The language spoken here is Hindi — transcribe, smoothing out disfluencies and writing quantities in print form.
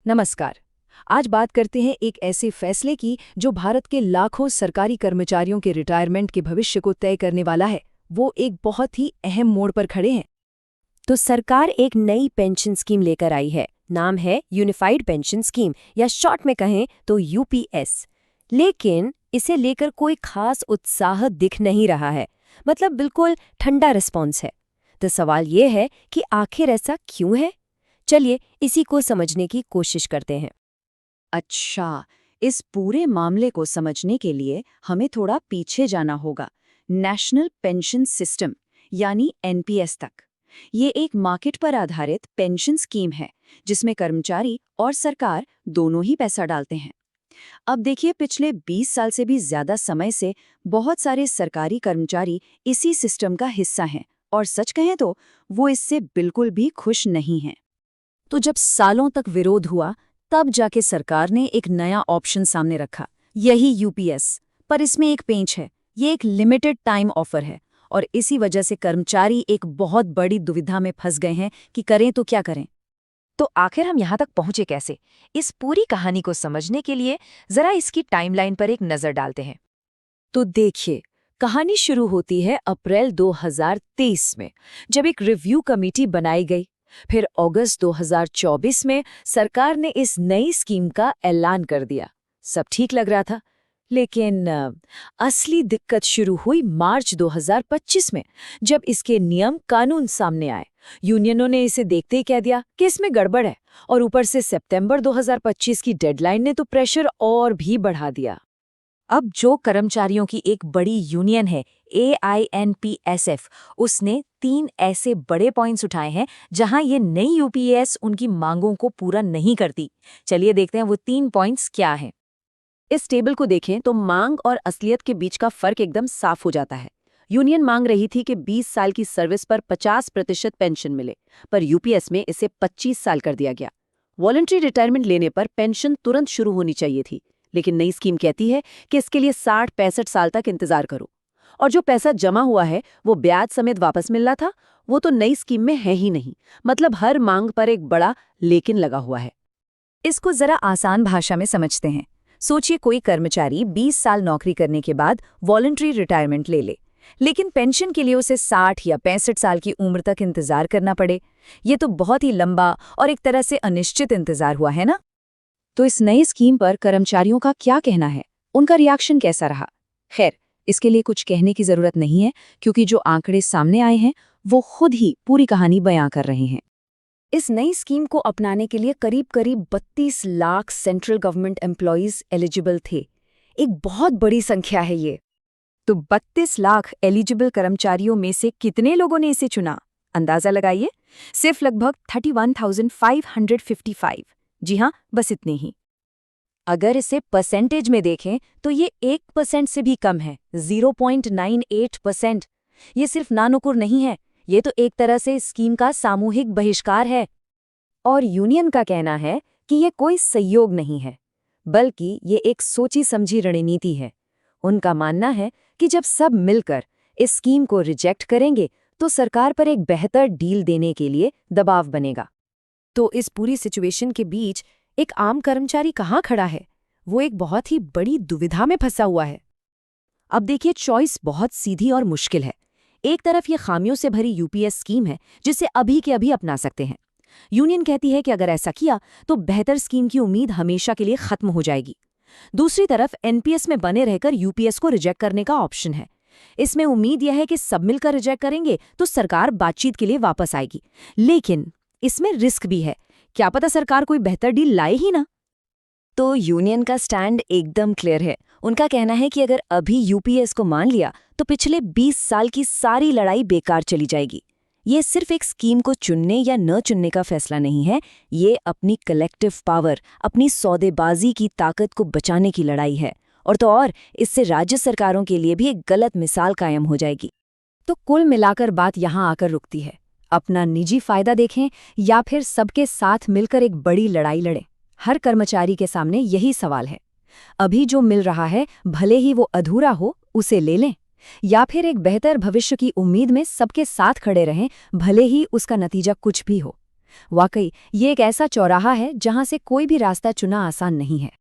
नमस्कार। आज बात करते हैं एक ऐसे फैसले की जो भारत के लाखों सरकारी कर्मचारियों के रिटायरमेंट के भविष्य को तय करने वाला है। वो एक बहुत ही अहम मोड़ पर खड़े हैं। तो सरकार एक नई पेंशन स्कीम लेकर आई है। नाम है यूनिफाइड पेंशन स्कीम या शॉर्ट में कहें तो यूपीएस। लेकिन इसे लेकर कोई खास उत्साह दिख नहीं रहा है। मतलब बिल्कुल ठंडा रिस्पॉन्स है। तो सवाल ये है कि आखिर ऐसा क्यों है। चलिए इसी को समझने की कोशिश करते हैं। अच्छा, इस पूरे मामले को समझने के लिए हमें थोड़ा पीछे जाना होगा। नेशनल पेंशन सिस्टम यानी एनपीएस तक। ये एक मार्केट पर आधारित पेंशन स्कीम है जिसमें कर्मचारी और सरकार दोनों ही पैसा डालते हैं। अब देखिए, पिछले 20 साल से भी ज्यादा समय से बहुत सारे सरकारी कर्मचारी इसी सिस्टम का हिस्सा हैं और सच कहें तो वो इससे बिल्कुल भी खुश नहीं हैं। तो जब सालों तक विरोध हुआ तब जाके सरकार ने एक नया ऑप्शन सामने रखा, यही यूपीएस। पर इसमें एक पेंच है, ये एक लिमिटेड टाइम ऑफर है और इसी वजह से कर्मचारी एक बहुत बड़ी दुविधा में फंस गए हैं कि करें तो क्या करें। तो आखिर हम यहाँ तक पहुँचे कैसे? इस पूरी कहानी को समझने के लिए जरा इसकी टाइमलाइन पर एक नज़र डालते हैं। तो देखिए, कहानी शुरू होती है अप्रैल 2023 में, जब एक रिव्यू कमेटी बनाई गई। फिर अगस्त 2024 में सरकार ने इस नई स्कीम का ऐलान कर दिया। सब ठीक लग रहा था, लेकिन असली दिक्कत शुरू हुई मार्च 2025 में, जब इसके नियम कानून सामने आए। यूनियनों ने इसे देखते ही कह दिया कि इसमें गड़बड़ है, और ऊपर से सितंबर 2025 की डेडलाइन ने तो प्रेशर और भी बढ़ा दिया। अब जो कर्मचारियों की एक बड़ी यूनियन है AINPSF, उसने 3 ऐसे बड़े पॉइंट्स उठाए हैं जहां ये नई यूपीएस उनकी मांगों को पूरा नहीं करती। चलिए देखते हैं वो 3 पॉइंट्स क्या हैं। इस टेबल को देखें तो मांग और असलियत के बीच का फर्क एकदम साफ हो जाता है। यूनियन मांग रही थी कि 20 साल की सर्विस पर 50% पेंशन मिले, पर यूपीएस में इसे 25 साल कर दिया गया। वॉलंटरी रिटायरमेंट लेने पर पेंशन तुरंत शुरू होनी चाहिए थी, लेकिन नई स्कीम कहती है कि इसके लिए 60-65 साल तक इंतजार करो। और जो पैसा जमा हुआ है वो ब्याज समेत वापस मिलना था, वो तो नई स्कीम में है ही नहीं। मतलब हर मांग पर एक बड़ा लेकिन लगा हुआ है। इसको जरा आसान भाषा में समझते हैं। सोचिए, कोई कर्मचारी 20 साल नौकरी करने के बाद वॉलंटरी रिटायरमेंट ले ले, लेकिन पेंशन के लिए उसे 60 या 65 साल की उम्र तक इंतजार करना पड़े। ये तो बहुत ही लंबा और एक तरह से अनिश्चित इंतजार हुआ है ना। तो इस नई स्कीम पर कर्मचारियों का क्या कहना है? उनका रिएक्शन कैसा रहा? खैर, इसके लिए कुछ कहने की जरूरत नहीं है, क्योंकि जो आंकड़े सामने आए हैं वो खुद ही पूरी कहानी बयां कर रहे हैं। इस नई स्कीम को अपनाने के लिए करीब 32 lakh central government employees eligible थे। एक बहुत बड़ी संख्या है ये। तो 32 लाख एलिजिबल कर्मचारियों में से कितने लोगों ने इसे चुना? अंदाजा लगाइए। सिर्फ लगभग 31,555। जी हाँ, बस इतने ही। अगर इसे परसेंटेज में देखें तो ये 1% से भी कम है, 0.98%। ये सिर्फ नानुकुर नहीं है, ये तो एक तरह से स्कीम का सामूहिक बहिष्कार है। और यूनियन का कहना है कि ये कोई सहयोग नहीं है, बल्कि ये एक सोची समझी रणनीति है। उनका मानना है कि जब सब मिलकर इस स्कीम को रिजेक्ट करेंगे तो सरकार पर एक बेहतर डील देने के लिए दबाव बनेगा। तो इस पूरी सिचुएशन के बीच एक आम कर्मचारी कहाँ खड़ा है? वो एक बहुत ही बड़ी दुविधा में फंसा हुआ है। अब देखिए, चॉइस बहुत सीधी और मुश्किल है। एक तरफ ये खामियों से भरी यूपीएस स्कीम है जिसे अभी के अभी अपना सकते हैं। यूनियन कहती है कि अगर ऐसा किया तो बेहतर स्कीम की उम्मीद हमेशा के लिए खत्म हो जाएगी। दूसरी तरफ एनपीएस में बने रहकर यूपीएस को रिजेक्ट करने का ऑप्शन है। इसमें उम्मीद यह है कि सब मिलकर रिजेक्ट करेंगे तो सरकार बातचीत के लिए वापस आएगी, लेकिन इसमें रिस्क भी है। क्या पता सरकार कोई बेहतर डील लाए ही ना। तो यूनियन का स्टैंड एकदम क्लियर है। उनका कहना है कि अगर अभी यूपीएस को मान लिया तो पिछले 20 साल की सारी लड़ाई बेकार चली जाएगी। ये सिर्फ एक स्कीम को चुनने या न चुनने का फैसला नहीं है, ये अपनी कलेक्टिव पावर, अपनी सौदेबाजी की ताकत को बचाने की लड़ाई है। और तो और इससे राज्य सरकारों के लिए भी एक गलत मिसाल कायम हो जाएगी। तो कुल मिलाकर बात यहाँ आकर रुकती है। अपना निजी फायदा देखें या फिर सबके साथ मिलकर एक बड़ी लड़ाई लड़ें? हर कर्मचारी के सामने यही सवाल है। अभी जो मिल रहा है भले ही वो अधूरा हो, उसे ले लें, या फिर एक बेहतर भविष्य की उम्मीद में सबके साथ खड़े रहें, भले ही उसका नतीजा कुछ भी हो। वाकई ये एक ऐसा चौराहा है जहां से कोई भी रास्ता चुना आसान नहीं है।